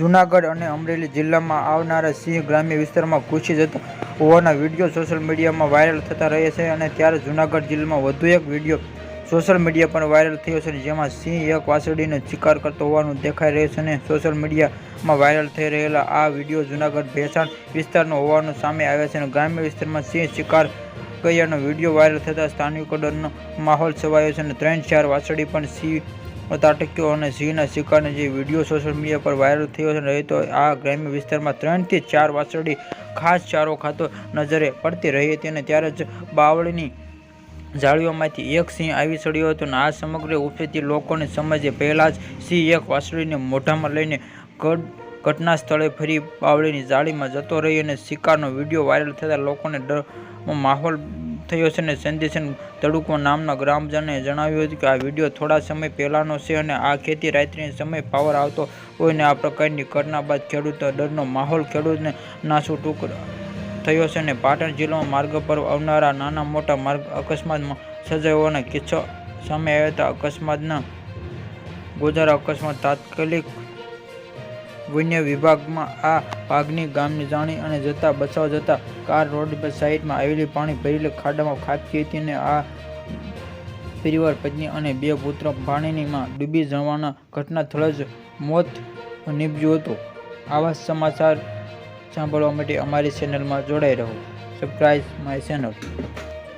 જૂનાગઢ અને અમરેલી જિલ્લામાં આવનારા સિંહ ગ્રામ્ય વિસ્તારમાં ઘૂસી જતા હોવાના વિડીયો સોશિયલ મીડિયામાં વાયરલ થતા રહે છે. અને ત્યારે જૂનાગઢ જિલ્લામાં વધુ એક વિડીયો સોશિયલ મીડિયા પર વાયરલ થયો છે, જેમાં સિંહ એક વાછરડીનો શિકાર કરતો હોવાનું દેખાઈ રહ્યું છે. અને સોશિયલ મીડિયામાં વાયરલ થઈ રહેલા આ વિડીયો જૂનાગઢ ભેસાણ વિસ્તારનો હોવાનું સામે આવે છે. ગ્રામ્ય વિસ્તારમાં સિંહ શિકાર ગયાનો વિડીયો વાયરલ થતાં સ્થાનિકો ડરનો માહોલ છવાયો છે. અને 3-4 વાછરડી પણ સિંહ ત્રાટક્યો અને સિંહના શિકારનો જે વિડીયો સોશિયલ મીડિયા પર વાયરલ થયો રહે તો આ ગ્રામ્ય વિસ્તારમાં 3 થી 4 વાછરડી ઘાસ ચારો ખાતો નજરે પડતી રહી હતી. અને ત્યારે જ બાવળીની ઝાડીઓમાંથી એક સિંહ આવી ચડ્યો હતો. અને આ સમગ્ર ઉપસ્થિત લોકોને સમજે પહેલા જ સિંહ એક વાછરડીને મોઢામાં લઈને ઘટના સ્થળે ફરી બાવળીની ઝાડીમાં જતો રહ્યો અને શિકારનો વિડીયો વાયરલ થતાં લોકોને ડરનો માહોલ થયો છે. અને સંદેશન તડુકો નામના ગ્રામજને જણાવ્યું હતું કે આ વિડીયો થોડા સમય પહેલાનો છે અને આ ખેતી રાત્રિના સમયે પાવર આવતો હોય અને આ પ્રકારની ઘટના બાદ ખેડૂતો ડરનો માહોલ ખેડૂતને નાસુટૂક થયો છે. અને પાટણ જિલ્લામાં માર્ગ પર આવનારા નાના મોટા માર્ગ અકસ્માતમાં સર્જાયા હોવાના કિસ્સા સામે આવ્યા હતા. અકસ્માતના ગોઝારા અકસ્માત તાત્કાલિક વન્ય વિભાગમાં આ ભાગની ગામની જાણી અને જતા બચાવ જતા કાર રોડ પર સાઈડમાં આવેલી પાણી ભરેલી ખાડામાં ખાબકી હતી. અને આ પરિવાર પત્ની અને 2 પુત્ર પાણીમાં ડૂબી જવાના ઘટના સ્થળે જ મોત નીપજ્યું હતું. આવા સમાચાર સાંભળવા માટે અમારી ચેનલમાં જોડાઈ રહો. Subscribe my channel.